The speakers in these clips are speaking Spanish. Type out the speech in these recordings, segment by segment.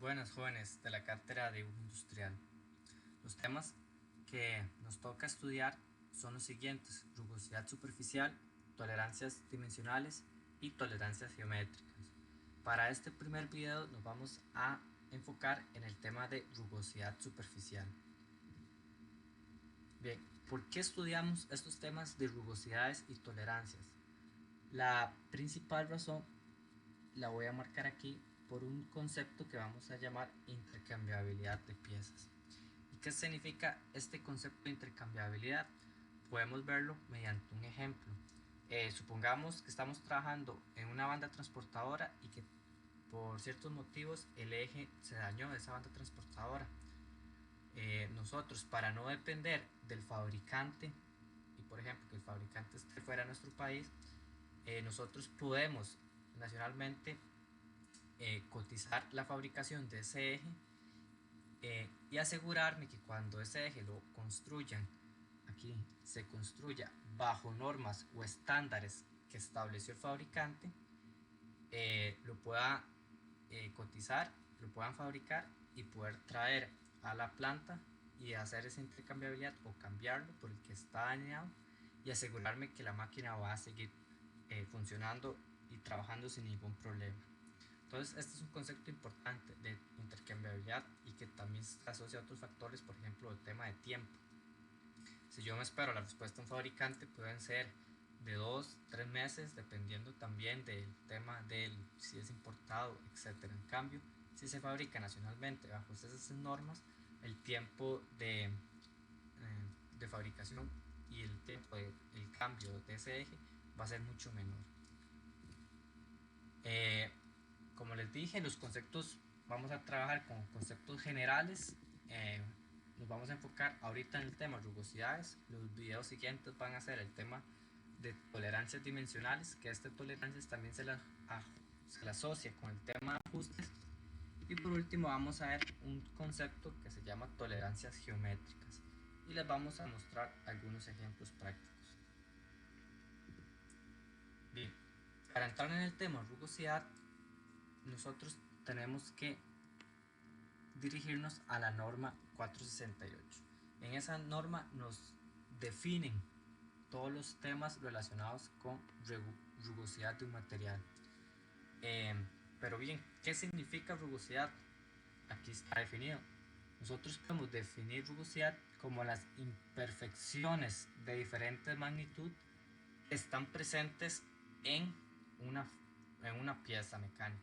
Buenas jóvenes de la cátedra de dibujo industrial. Los temas que nos toca estudiar son los siguientes: rugosidad superficial, tolerancias dimensionales y tolerancias geométricas. Para este primer video nos vamos a enfocar en el tema de rugosidad superficial. Bien, ¿por qué estudiamos estos temas de rugosidades y tolerancias? La principal razón la voy a marcar aquí por un concepto que vamos a llamar intercambiabilidad de piezas. ¿Y qué significa este concepto de intercambiabilidad? Podemos verlo mediante un ejemplo. Supongamos que estamos trabajando en una banda transportadora y que por ciertos motivos el eje se dañó de esa banda transportadora. Nosotros, para no depender del fabricante y por ejemplo que el fabricante esté fuera de nuestro país, nosotros podemos nacionalmente cotizar la fabricación de ese eje y asegurarme que cuando ese eje lo construyan, aquí se construya bajo normas o estándares que estableció el fabricante, lo pueda cotizar, lo puedan fabricar y poder traer a la planta y hacer esa intercambiabilidad o cambiarlo por el que está dañado y asegurarme que la máquina va a seguir funcionando y trabajando sin ningún problema. Entonces, este es un concepto importante de intercambiabilidad y que también se asocia a otros factores, por ejemplo, el tema de tiempo. Si yo me espero la respuesta de un fabricante, pueden ser de 2-3 meses, dependiendo también del tema del si es importado, etc. En cambio, si se fabrica nacionalmente bajo esas normas, el tiempo de fabricación y el tiempo del cambio de ese eje va a ser mucho menor. Como les dije, los conceptos, vamos a trabajar con conceptos generales. Nos vamos a enfocar ahorita en el tema rugosidades. Los videos siguientes van a ser el tema de tolerancias dimensionales, que esta tolerancias también se la asocia con el tema de ajustes. Y por último vamos a ver un concepto que se llama tolerancias geométricas y les vamos a mostrar algunos ejemplos prácticos. Bien, para entrar en el tema rugosidad, nosotros tenemos que dirigirnos a la norma 468. En esa norma nos definen todos los temas relacionados con rugosidad de un material. Pero bien, ¿qué significa rugosidad? Aquí está definido. Nosotros podemos definir rugosidad como las imperfecciones de diferente magnitud están presentes en una pieza mecánica.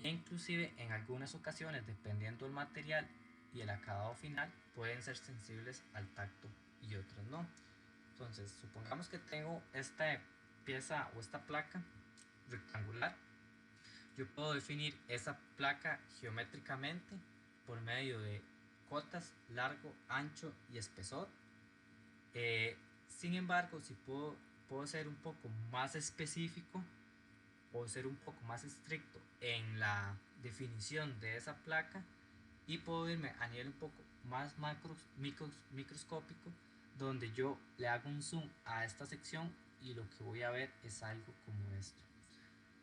Inclusive en algunas ocasiones, dependiendo del material y el acabado final, pueden ser sensibles al tacto y otras no. Entonces, supongamos que tengo esta pieza o esta placa rectangular. Yo puedo definir esa placa geométricamente por medio de cotas, largo, ancho y espesor. Sin embargo, si puedo ser un poco más específico o ser un poco más estricto en la definición de esa placa y puedo irme a nivel un poco más microscópico, donde yo le hago un zoom a esta sección y lo que voy a ver es algo como esto.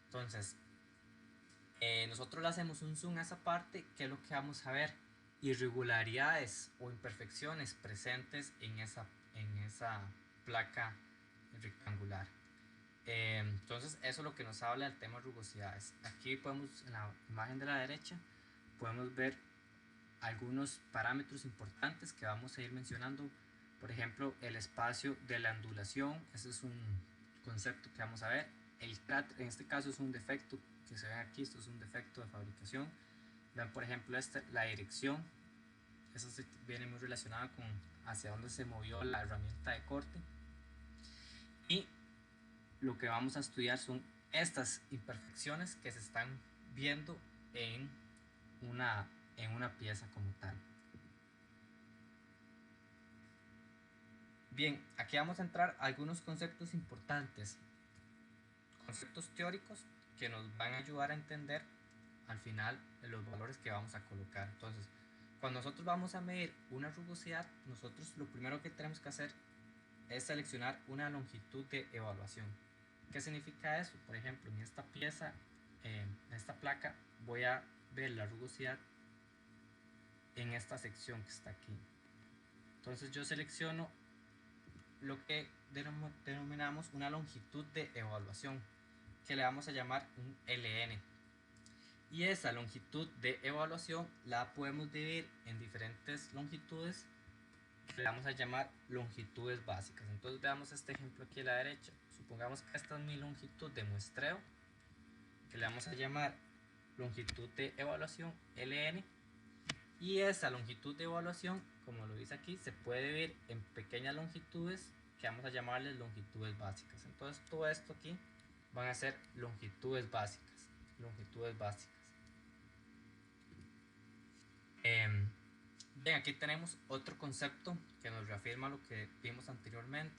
Entonces, nosotros le hacemos un zoom a esa parte. ¿Qué es lo que vamos a ver? Irregularidades o imperfecciones presentes en esa placa rectangular. Entonces eso es lo que nos habla del tema de rugosidades. Aquí podemos, en la imagen de la derecha, podemos ver algunos parámetros importantes que vamos a ir mencionando. Por ejemplo, el espacio de la ondulación, ese es un concepto que vamos a ver. El cráter, en este caso es un defecto que se ve aquí, esto es un defecto de fabricación. Vean por ejemplo la dirección, eso viene muy relacionado con hacia dónde se movió la herramienta de corte. Y lo que vamos a estudiar son estas imperfecciones que se están viendo en una pieza como tal. Bien, aquí vamos a entrar a algunos conceptos importantes, conceptos teóricos que nos van a ayudar a entender al final los valores que vamos a colocar. Entonces, cuando nosotros vamos a medir una rugosidad, nosotros lo primero que tenemos que hacer es seleccionar una longitud de evaluación. ¿Qué significa eso? Por ejemplo, en esta pieza, en esta placa, voy a ver la rugosidad en esta sección que está aquí. Entonces yo selecciono lo que denominamos una longitud de evaluación, que le vamos a llamar un LN. Y esa longitud de evaluación la podemos dividir en diferentes longitudes que le vamos a llamar longitudes básicas. Entonces veamos este ejemplo aquí a la derecha. Supongamos que esta es mi longitud de muestreo, que le vamos a llamar longitud de evaluación LN. Y esa longitud de evaluación, como lo dice aquí, se puede dividir en pequeñas longitudes que vamos a llamarles longitudes básicas. Entonces todo esto aquí van a ser longitudes básicas. Longitudes básicas. Bien, aquí tenemos otro concepto que nos reafirma lo que vimos anteriormente.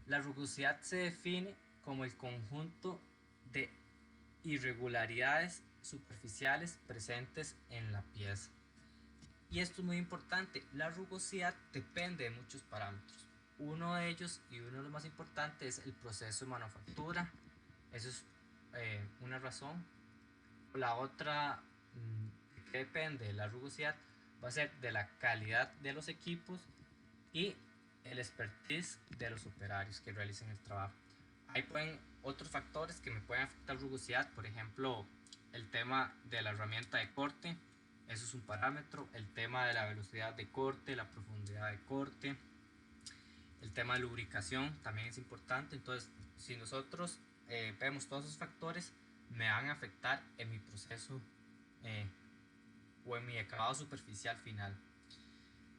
La rugosidad se define como el conjunto de irregularidades superficiales presentes en la pieza. Y esto es muy importante, la rugosidad depende de muchos parámetros. Uno de ellos, y uno de los más importantes, es el proceso de manufactura. Eso es una razón. La otra, que depende de la rugosidad, va a ser de la calidad de los equipos y el expertise de los operarios que realicen el trabajo. Hay otros factores que me pueden afectar rugosidad, por ejemplo, el tema de la herramienta de corte, eso es un parámetro, el tema de la velocidad de corte, la profundidad de corte, el tema de lubricación también es importante. Entonces, si nosotros vemos todos esos factores, me van a afectar en mi proceso o en mi acabado superficial final.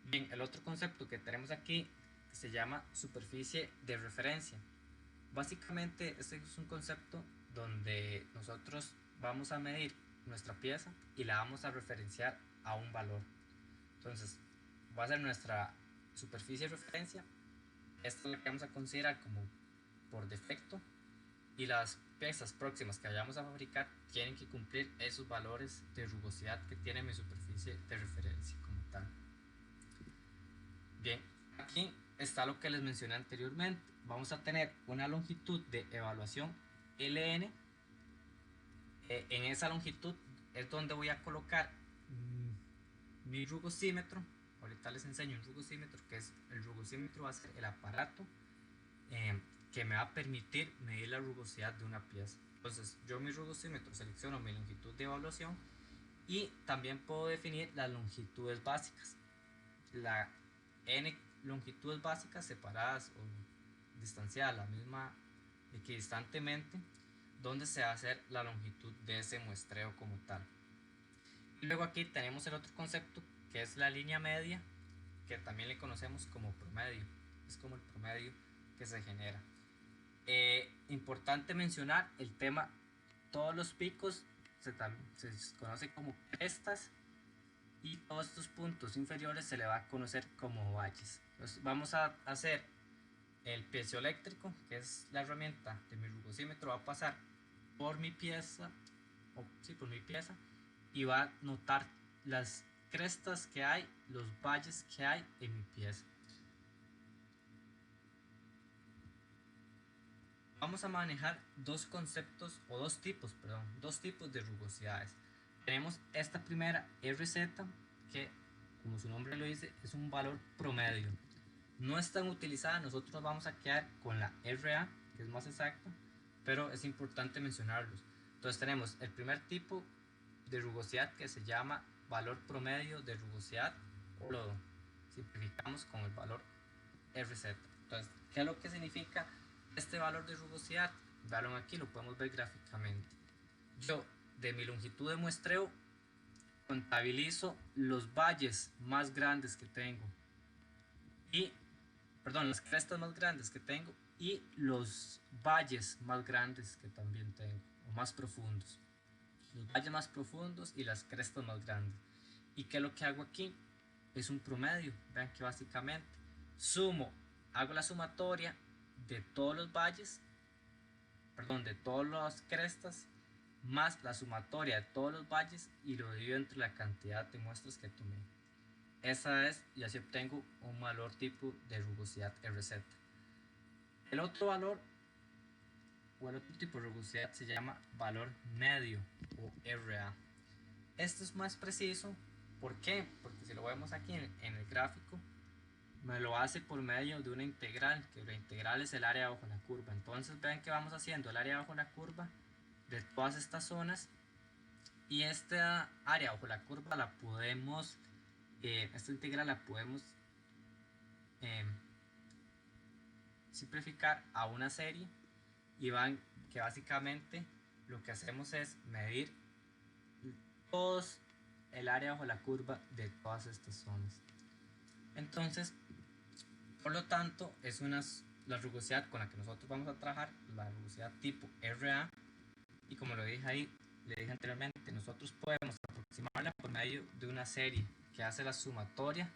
Bien, el otro concepto que tenemos aquí se llama superficie de referencia. Básicamente este es un concepto donde nosotros vamos a medir nuestra pieza y la vamos a referenciar a un valor. Entonces va a ser nuestra superficie de referencia. Esta es la que vamos a considerar como por defecto, y las piezas próximas que vayamos a fabricar tienen que cumplir esos valores de rugosidad que tiene mi superficie de referencia como tal. Bien, aquí está lo que les mencioné anteriormente. Vamos a tener una longitud de evaluación LN. En esa longitud es donde voy a colocar mi rugosímetro. Ahorita les enseño un rugosímetro, que es el rugosímetro, va a ser el aparato que me va a permitir medir la rugosidad de una pieza. Entonces yo mi rugosímetro selecciono mi longitud de evaluación y también puedo definir las longitudes básicas. La n longitudes básicas separadas o distanciadas la misma equidistantemente, donde se va a hacer la longitud de ese muestreo como tal. Y luego aquí tenemos el otro concepto, que es la línea media, que también le conocemos como promedio. Es como el promedio que se genera. Importante mencionar el tema, todos los picos se conoce como crestas, y todos estos puntos inferiores se le va a conocer como valles. Entonces vamos a hacer el piezoeléctrico, que es la herramienta de mi rugosímetro, va a pasar por mi pieza, por mi pieza, y va a notar las crestas que hay, los valles que hay en mi pieza. Vamos a manejar dos tipos de rugosidades. Tenemos esta primera RZ, que como su nombre lo dice es un valor promedio. No es tan utilizada, nosotros vamos a quedar con la RA, que es más exacta, pero es importante mencionarlos. Entonces tenemos el primer tipo de rugosidad, que se llama valor promedio de rugosidad, o lo simplificamos con el valor RZ. Entonces, ¿qué es lo que significa este valor de rugosidad? Vean aquí, lo podemos ver gráficamente. Yo de mi longitud de muestreo contabilizo los valles más grandes que tengo y las crestas más grandes que tengo y los valles más grandes que también tengo, o más profundos. Los valles más profundos y las crestas más grandes. ¿Y qué es lo que hago aquí? Es un promedio. Vean que básicamente hago la sumatoria de todos los valles, de todas las crestas, más la sumatoria de todos los valles, y lo divido entre la cantidad de muestras que tomé. Esa es, y así obtengo un valor tipo de rugosidad RZ. El otro valor o el otro tipo de rugosidad se llama valor medio o RA. Esto es más preciso. ¿Por qué? Porque si lo vemos aquí en el gráfico, me lo hace por medio de una integral, que la integral es el área bajo la curva. Entonces vean que vamos haciendo el área bajo la curva de todas estas zonas, y esta área bajo la curva la podemos, esta integral la podemos eh, simplificar a una serie, y van que básicamente lo que hacemos es medir todos el área bajo la curva de todas estas zonas. Entonces, por lo tanto, es la rugosidad con la que nosotros vamos a trabajar, la rugosidad tipo RA, y como lo dije ahí, le dije anteriormente, nosotros podemos aproximarla por medio de una serie que hace la sumatoria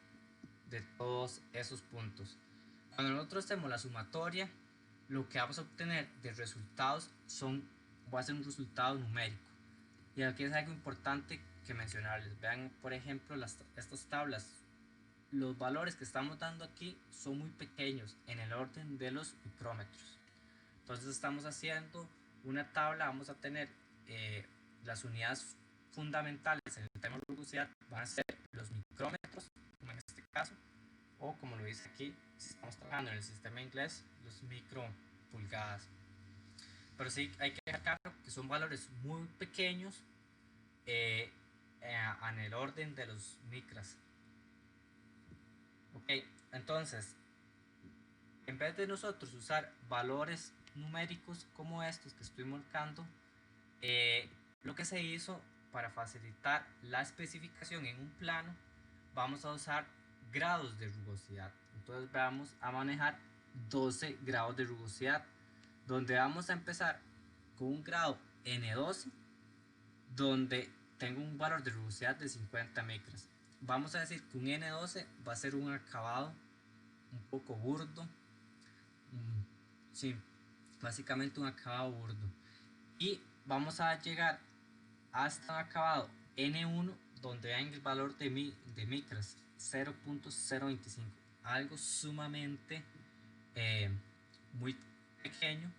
de todos esos puntos. Cuando nosotros hacemos la sumatoria, lo que vamos a obtener de resultados va a ser un resultado numérico. Y aquí es algo importante que mencionarles. Vean, por ejemplo, estas tablas. Los valores que estamos dando aquí son muy pequeños, en el orden de los micrómetros. Entonces estamos haciendo una tabla, vamos a tener las unidades fundamentales en el tema de rugosidad van a ser los micrómetros, como en este caso, o como lo dice aquí, si estamos trabajando en el sistema inglés, los micropulgadas. Pero sí hay que dejar claro que son valores muy pequeños, en el orden de los micras. Ok, entonces, en vez de nosotros usar valores numéricos como estos que estoy marcando, lo que se hizo para facilitar la especificación en un plano, vamos a usar grados de rugosidad. Entonces vamos a manejar 12 grados de rugosidad, donde vamos a empezar con un grado N12, donde tengo un valor de rugosidad de 50 micras. Vamos a decir que un N12 va a ser un acabado un poco burdo, sí, básicamente un acabado burdo, y vamos a llegar hasta un acabado N1, donde vean el valor de micras 0.025, algo sumamente muy pequeño,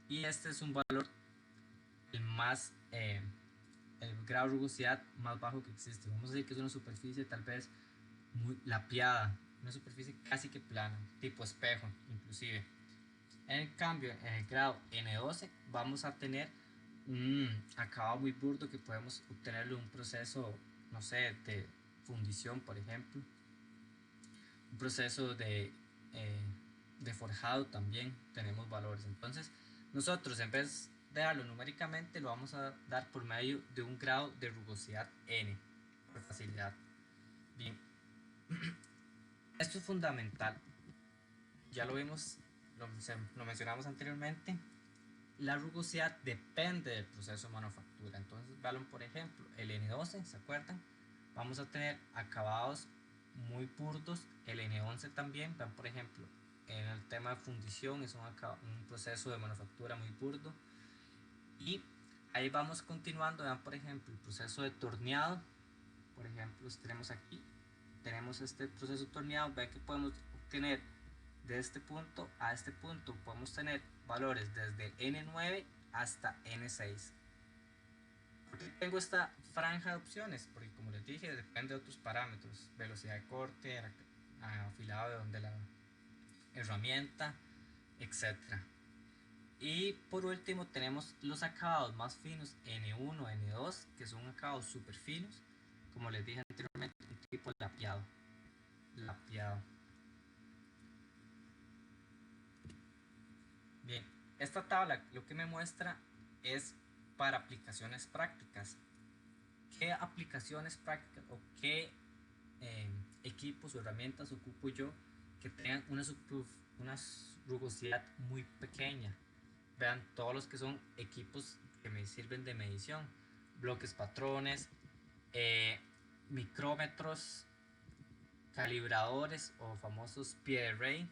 y este es un valor el más el grado de rugosidad más bajo que existe. Vamos a decir que es una superficie tal vez muy lapiada, una superficie casi que plana, tipo espejo inclusive. En cambio, en el grado N12 vamos a tener un acabado muy burdo que podemos obtenerlo en un proceso, no sé, de fundición, por ejemplo, un proceso de forjado. También tenemos valores. Entonces nosotros, en vez de darlo numéricamente, lo vamos a dar por medio de un grado de rugosidad N, por facilidad. Bien, esto es fundamental, ya lo vimos, lo mencionamos anteriormente. La rugosidad depende del proceso de manufactura. Entonces, vean, por ejemplo, el N12, ¿se acuerdan? Vamos a tener acabados muy burdos. El N11 también. Vean, por ejemplo, en el tema de fundición es un proceso de manufactura muy burdo. Y ahí vamos continuando. Vean, por ejemplo, el proceso de torneado. Por ejemplo, tenemos aquí, tenemos este proceso de torneado. Vean que podemos obtener de este punto a este punto, podemos tener valores desde N9 hasta N6. ¿Por qué tengo esta franja de opciones? Porque, como les dije, depende de otros parámetros: velocidad de corte, afilado de la herramienta, etcétera. Y por último tenemos los acabados más finos, N1, N2, que son acabados super finos, como les dije anteriormente, un tipo lapiado. Bien, esta tabla lo que me muestra es para aplicaciones prácticas. ¿Qué aplicaciones prácticas o qué equipos o herramientas ocupo yo que tengan una rugosidad muy pequeña? Vean todos los que son equipos que me sirven de medición: bloques patrones, micrómetros, calibradores o famosos pie de rey.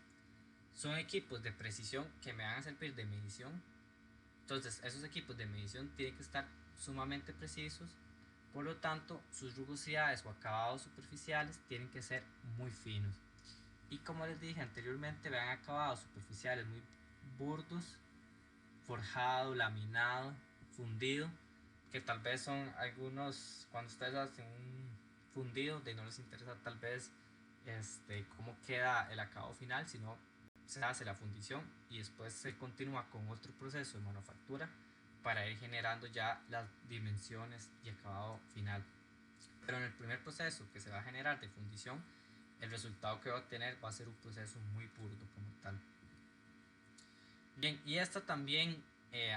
Son equipos de precisión que me van a servir de medición. Entonces esos equipos de medición tienen que estar sumamente precisos, por lo tanto sus rugosidades o acabados superficiales tienen que ser muy finos. Y como les dije anteriormente, vean acabados superficiales muy burdos, forjado, laminado, fundido, que tal vez son algunos, cuando ustedes hacen un fundido, de no les interesa tal vez cómo queda el acabado final, sino se hace la fundición y después se continúa con otro proceso de manufactura para ir generando ya las dimensiones y acabado final. Pero en el primer proceso que se va a generar de fundición, el resultado que va a obtener va a ser un proceso muy burdo como tal. Bien, y esto también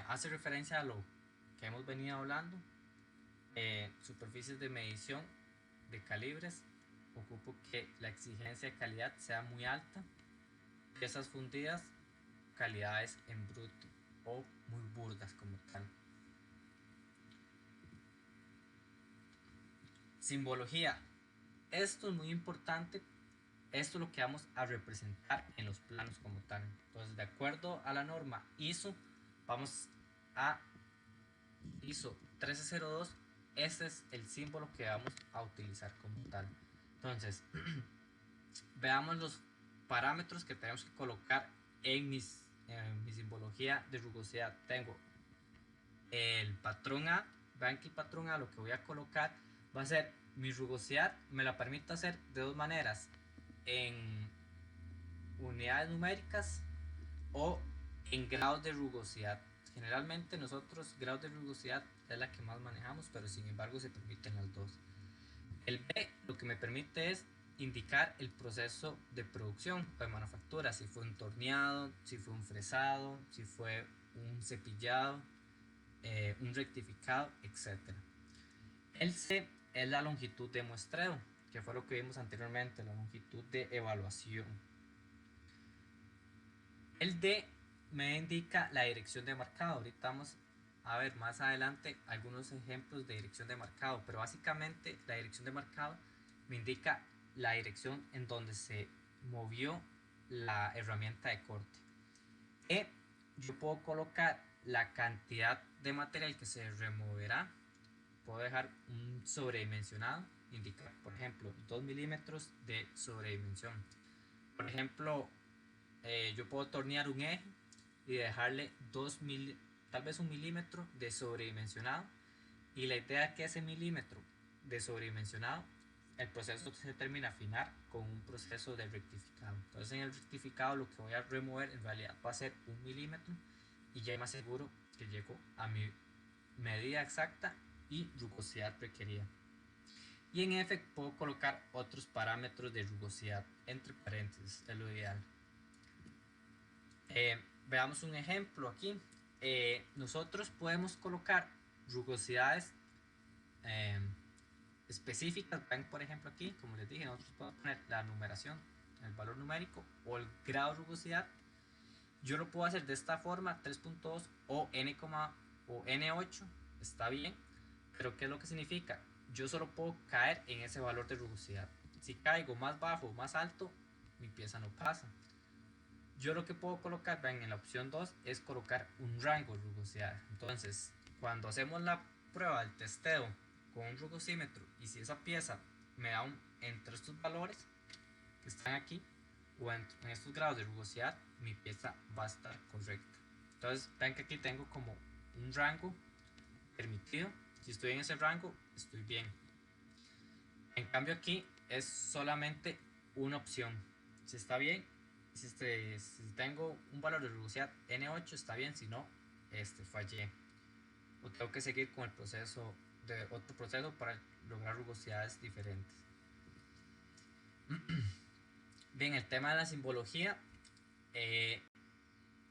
hace referencia a lo que hemos venido hablando. Superficies de medición de calibres, ocupo que la exigencia de calidad sea muy alta. Piezas fundidas, calidades en bruto o muy burdas como tal. Simbología. Esto es muy importante. Esto es lo que vamos a representar en los planos como tal. Entonces, de acuerdo a la norma ISO, vamos a ISO 1302. Este es el símbolo que vamos a utilizar como tal. Entonces, veamos los parámetros que tenemos que colocar en mi simbología de rugosidad. Tengo el patrón A. Vean que el patrón A, lo que voy a colocar va a ser mi rugosidad. Me la permite hacer de dos maneras: en unidades numéricas o en grados de rugosidad. Generalmente nosotros grados de rugosidad es la que más manejamos, pero sin embargo se permiten las dos. El B lo que me permite es indicar el proceso de producción o de manufactura, si fue un torneado, si fue un fresado, si fue un cepillado, un rectificado, etc. El C es la longitud de muestreo, que fue lo que vimos anteriormente, la longitud de evaluación. El D me indica la dirección de marcado. Ahorita vamos a ver más adelante algunos ejemplos de dirección de marcado, pero básicamente la dirección de marcado me indica la dirección en donde se movió la herramienta de corte. E, yo puedo colocar la cantidad de material que se removerá. Puedo dejar un sobredimensionado, indicar por ejemplo 2 milímetros de sobredimensión. Por ejemplo, yo puedo tornear un eje y dejarle tal vez 1 milímetro de sobredimensionado, y la idea es que ese milímetro de sobredimensionado, el proceso se termina a afinar con un proceso de rectificado. Entonces en el rectificado lo que voy a remover en realidad va a ser 1 milímetro, y ya más seguro que llego a mi medida exacta y rugosidad requerida. Y en F puedo colocar otros parámetros de rugosidad entre paréntesis, es lo ideal. Veamos un ejemplo aquí. Nosotros podemos colocar rugosidades específicas. Ven, por ejemplo, aquí, como les dije, nosotros podemos poner la numeración, el valor numérico o el grado de rugosidad. Yo lo puedo hacer de esta forma: 3.2 o n, o n8, está bien, pero ¿qué es lo que significa? Yo solo puedo caer en ese valor de rugosidad. Si caigo más bajo o más alto, mi pieza no pasa. Yo lo que puedo colocar, ven, en la opción 2 es colocar un rango de rugosidad. Entonces, cuando hacemos la prueba del testeo con un rugosímetro, y si esa pieza me da entre estos valores que están aquí o en estos grados de rugosidad, mi pieza va a estar correcta. Entonces, ven que aquí tengo como un rango permitido. Si estoy en ese rango, estoy bien. En cambio, aquí es solamente una opción. Si está bien, si tengo un valor de rugosidad N8, está bien; si no, fallé, o tengo que seguir con el proceso de otro proceso para lograr rugosidades diferentes. Bien, el tema de la simbología,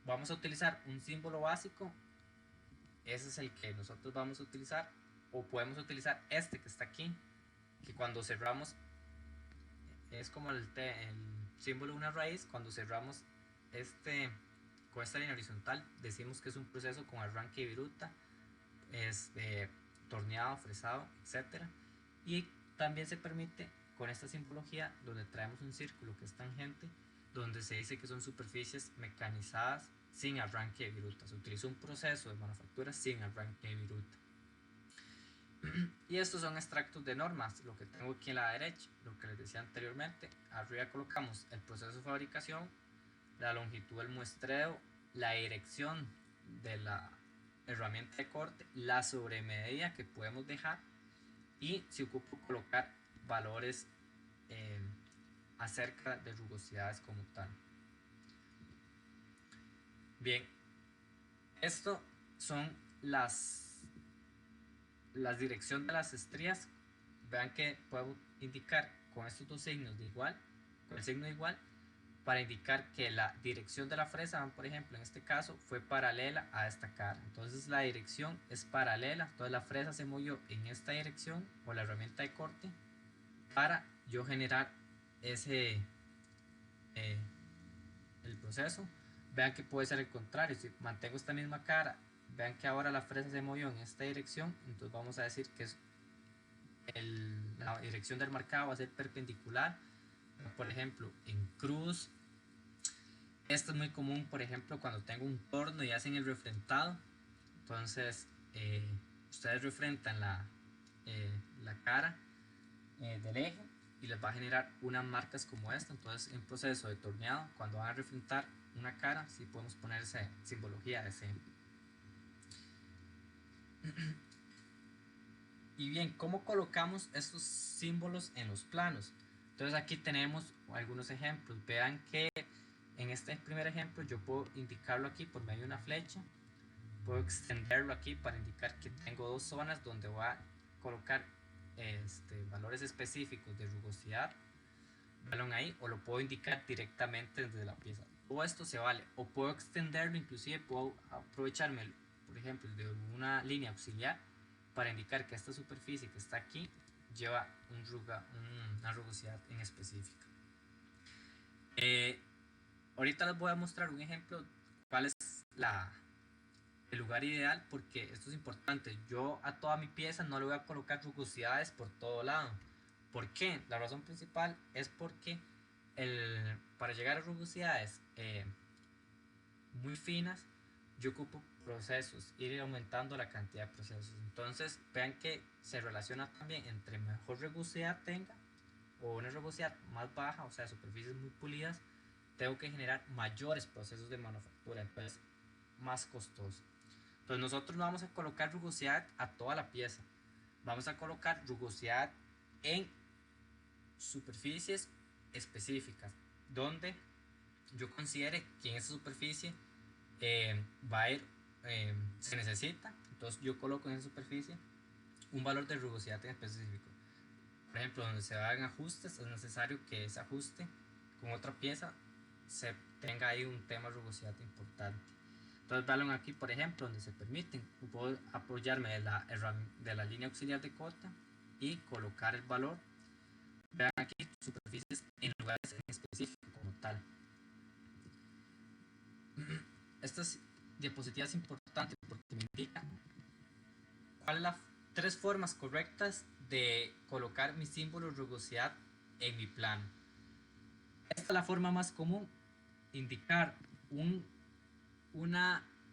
vamos a utilizar un símbolo básico. Ese es el que nosotros vamos a utilizar, o podemos utilizar este que está aquí, que cuando cerramos es como el símbolo de una raíz. Cuando cerramos con esta línea horizontal, decimos que es un proceso con arranque y viruta, torneado, fresado, etc. Y también se permite con esta simbología donde traemos un círculo que es tangente, donde se dice que son superficies mecanizadas sin arranque de viruta. Se utiliza un proceso de manufactura sin arranque de viruta. Y estos son extractos de normas, lo que tengo aquí en la derecha, lo que les decía anteriormente. Arriba colocamos el proceso de fabricación, la longitud del muestreo, la dirección de la herramienta de corte, la sobremedida que podemos dejar y si ocupo colocar valores acerca de rugosidades como tal. Bien, esto son las dirección de las estrías. Vean que puedo indicar con estos dos signos de igual, con el signo de igual, para indicar que la dirección de la fresa, por ejemplo, en este caso, fue paralela a esta cara. Entonces la dirección es paralela, entonces la fresa se movió en esta dirección, o la herramienta de corte, para yo generar ese el proceso. Vean que puede ser el contrario, si mantengo esta misma cara, vean que ahora la fresa se movió en esta dirección, entonces vamos a decir que es la dirección del marcado va a ser perpendicular. Por ejemplo, en cruz, esto es muy común, por ejemplo, cuando tengo un torno y hacen el refrentado. Entonces, ustedes refrentan la cara del eje y les va a generar unas marcas como esta. Entonces, en proceso de torneado, cuando van a refrentar una cara, sí podemos poner esa simbología de ese. Y bien, ¿cómo colocamos estos símbolos en los planos? Entonces aquí tenemos algunos ejemplos. Vean que en este primer ejemplo yo puedo indicarlo aquí por medio de una flecha. Puedo extenderlo aquí para indicar que tengo dos zonas donde voy a colocar valores específicos de rugosidad. Vean ahí, o lo puedo indicar directamente desde la pieza. Todo esto se vale. O puedo extenderlo, inclusive puedo aprovecharme, por ejemplo, de una línea auxiliar para indicar que esta superficie que está aquí lleva una rugosidad en específica. Ahorita les voy a mostrar un ejemplo cuál es el lugar ideal, porque esto es importante. Yo a toda mi pieza no le voy a colocar rugosidades por todo lado. ¿Por qué? La razón principal es porque para llegar a rugosidades muy finas, yo ocupo procesos, ir aumentando la cantidad de procesos. Entonces vean que se relaciona también entre mejor rugosidad tenga o una rugosidad más baja, o sea, superficies muy pulidas, tengo que generar mayores procesos de manufactura, entonces más costoso. Entonces nosotros no vamos a colocar rugosidad a toda la pieza, vamos a colocar rugosidad en superficies específicas, donde yo considere que en esa superficie va a ir, se necesita. Entonces yo coloco en esa superficie un valor de rugosidad en específico. Por ejemplo, donde se hagan ajustes, es necesario que ese ajuste con otra pieza se tenga ahí un tema de rugosidad importante. Entonces, vean aquí, por ejemplo, donde se permiten, puedo apoyarme de la línea auxiliar de cota y colocar el valor. Vean aquí superficies en lugares en específico como tal. Estas diapositivas es importante porque me indican cuáles las tres formas correctas de colocar mi símbolo de rugosidad en mi plano. Esta es la forma más común, indicar un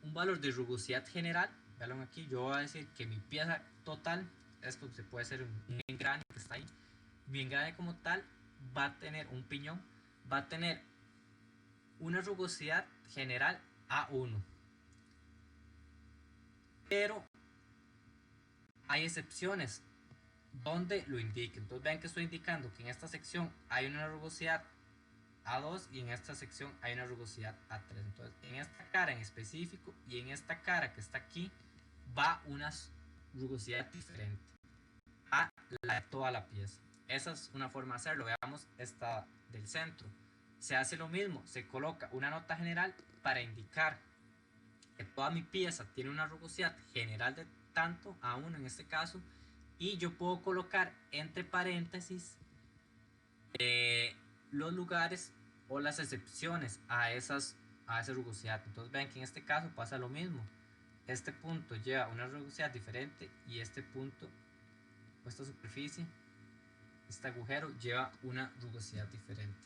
valor de rugosidad general. Vean aquí, yo voy a decir que mi pieza total, esto se puede ser un engrane que está ahí, mi engrane como tal va a tener un piñón, va a tener una rugosidad general A1, pero hay excepciones donde lo indique. Entonces vean que estoy indicando que en esta sección hay una rugosidad A2 y en esta sección hay una rugosidad A3. Entonces en esta cara en específico y en esta cara que está aquí va una rugosidad diferente a la de toda la pieza. Esa es una forma de hacerlo. Veamos esta del centro. Se hace lo mismo, se coloca una nota general para indicar que toda mi pieza tiene una rugosidad general de tanto, A1 en este caso, y yo puedo colocar entre paréntesis los lugares o las excepciones a esa rugosidad. Entonces vean que en este caso pasa lo mismo. Este punto lleva una rugosidad diferente y este punto, o esta superficie, este agujero lleva una rugosidad diferente.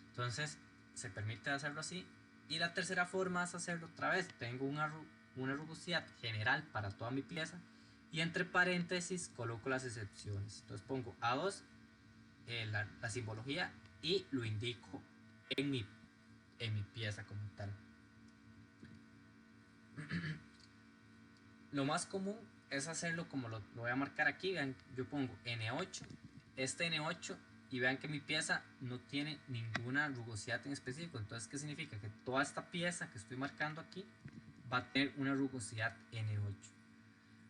Entonces se permite hacerlo así. Y la tercera forma es hacerlo otra vez. Tengo una rugosidad general para toda mi pieza y entre paréntesis coloco las excepciones. Entonces pongo A2, la simbología, y lo indico en mi pieza como tal. Lo más común es hacerlo como lo voy a marcar aquí. Vean, yo pongo N8, este N8, y vean que mi pieza no tiene ninguna rugosidad en específico. Entonces, ¿qué significa? Que toda esta pieza que estoy marcando aquí va a tener una rugosidad N8.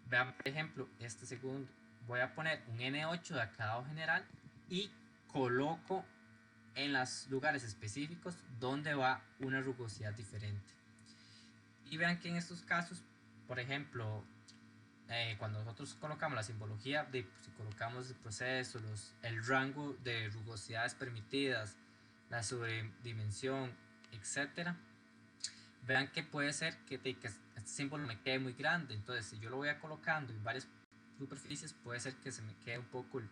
Vean, por ejemplo, este segundo. Voy a poner un N8 de acabado general y coloco en los lugares específicos donde va una rugosidad diferente. Y vean que en estos casos, por ejemplo, cuando nosotros colocamos la simbología, si colocamos el proceso, el rango de rugosidades permitidas, la sobredimensión, etcétera, vean que puede ser que este símbolo me quede muy grande. Entonces, si yo lo voy a colocando en varias superficies, puede ser que se me quede un poco el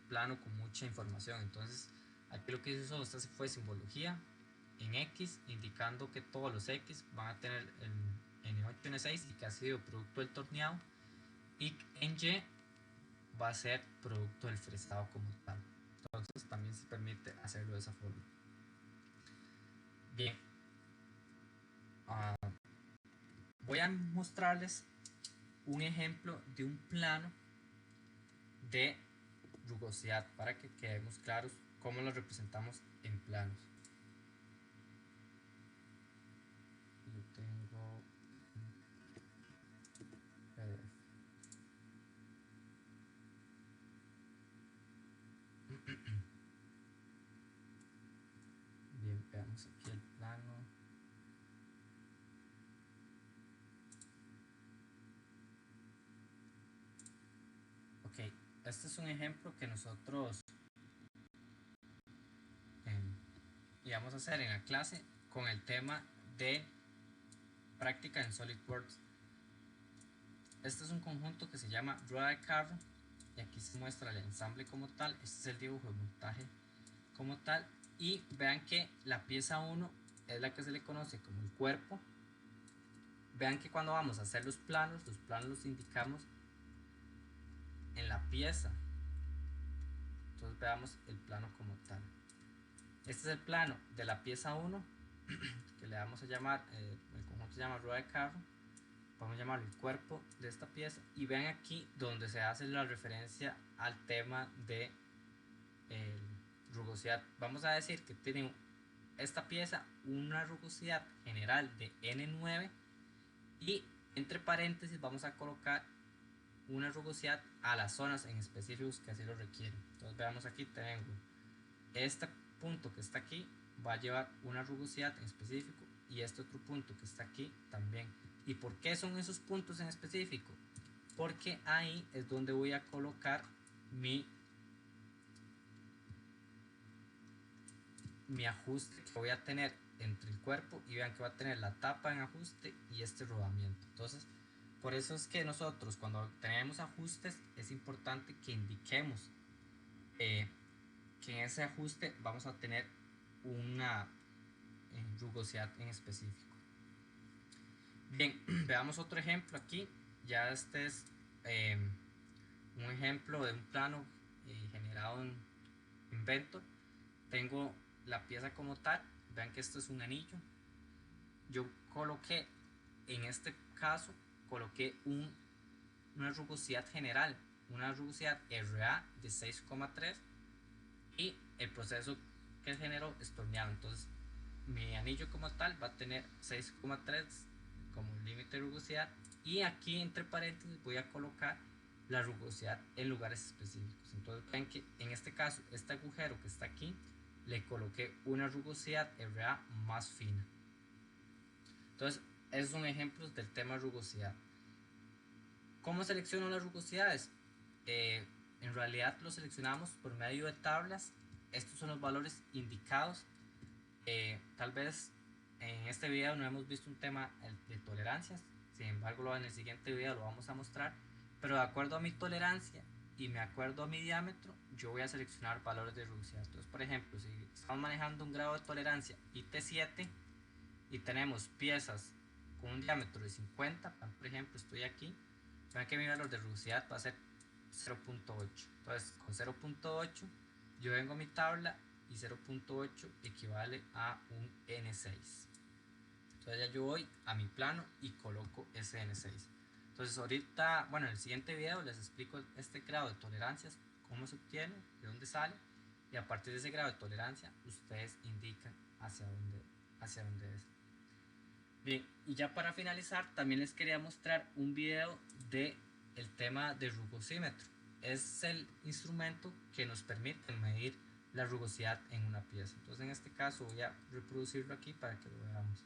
plano con mucha información. Entonces, aquí lo que hizo esta fue simbología en X, indicando que todos los X van a tener el N8, N6 y que ha sido producto del torneado, y en Y va a ser producto del fresado como tal. Entonces también se permite hacerlo de esa forma. Bien, voy a mostrarles un ejemplo de un plano de rugosidad para que quedemos claros cómo lo representamos en planos. Yo tengo PDF. Bien, veamos aquí el plano. Ok, este es un ejemplo que nosotros íbamos a hacer en la clase con el tema de práctica en SolidWorks. Este es un conjunto que se llama rueda de carro y aquí se muestra el ensamble como tal. Este es el dibujo de montaje como tal, y vean que la pieza 1 es la que se le conoce como el cuerpo. Vean que cuando vamos a hacer los planos los indicamos en la pieza. Entonces veamos el plano como tal. Este es el plano de la pieza 1 que le vamos a llamar, el conjunto se llama rueda de carro. Vamos a llamarlo el cuerpo de esta pieza, y vean aquí donde se hace la referencia al tema de rugosidad. Vamos a decir que tiene esta pieza una rugosidad general de N9, y entre paréntesis vamos a colocar una rugosidad a las zonas en específicos que así lo requieren. Entonces veamos aquí, tengo este punto que está aquí va a llevar una rugosidad en específico, y este otro punto que está aquí también. ¿Y por qué son esos puntos en específico? Porque ahí es donde voy a colocar mi ajuste que voy a tener entre el cuerpo, y vean que va a tener la tapa en ajuste y este rodamiento. Entonces, por eso es que nosotros cuando tenemos ajustes es importante que indiquemos que en ese ajuste vamos a tener una rugosidad en específico. Bien, veamos otro ejemplo aquí. Ya este es un ejemplo de un plano generado en Inventor. Tengo la pieza como tal. Vean que esto es un anillo. Yo coloqué, en este caso, coloqué una rugosidad general, una rugosidad RA de 6,3, y el proceso que generó es torneado. Entonces, mi anillo como tal va a tener 6,3 como límite de rugosidad, y aquí entre paréntesis voy a colocar la rugosidad en lugares específicos. Entonces ven que en este caso este agujero que está aquí le coloqué una rugosidad RA más fina. Entonces esos son ejemplos del tema rugosidad. ¿Cómo selecciono las rugosidades? En realidad lo seleccionamos por medio de tablas. Estos son los valores indicados. Tal vez en este video no hemos visto un tema de tolerancias, sin embargo en el siguiente video lo vamos a mostrar, pero de acuerdo a mi tolerancia y de acuerdo a mi diámetro yo voy a seleccionar valores de rugosidad. Entonces, por ejemplo, si estamos manejando un grado de tolerancia IT7 y tenemos piezas con un diámetro de 50, por ejemplo estoy aquí, vean que mi valor de rugosidad va a ser 0.8. entonces con 0.8 yo vengo a mi tabla y 0.8 equivale a un N6. Entonces ya yo voy a mi plano y coloco ese N6. Entonces ahorita, bueno, en el siguiente video les explico este grado de tolerancias, cómo se obtiene, de dónde sale, y a partir de ese grado de tolerancia ustedes indican hacia dónde es. Bien, y ya para finalizar también les quería mostrar un video de el tema de rugosímetro. Es el instrumento que nos permite medir la rugosidad en una pieza. Entonces en este caso voy a reproducirlo aquí para que lo veamos.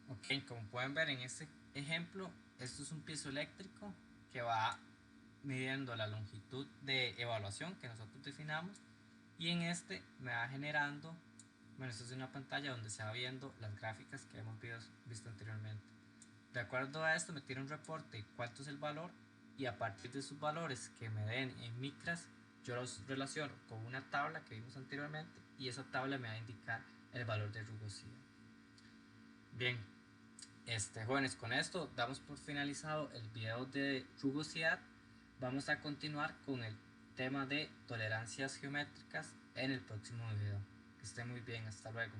Ok, como pueden ver en este ejemplo, esto es un piezo eléctrico que va midiendo la longitud de evaluación que nosotros definamos, y en este me va generando, bueno, esto es una pantalla donde se va viendo las gráficas que hemos visto anteriormente. De acuerdo a esto me tira un reporte cuánto es el valor, y a partir de esos valores que me den en micras yo los relaciono con una tabla que vimos anteriormente, y esa tabla me va a indicar el valor de rugosidad. Bien, jóvenes, con esto damos por finalizado el video de rugosidad. Vamos a continuar con el tema de tolerancias geométricas en el próximo video. Que estén muy bien, hasta luego.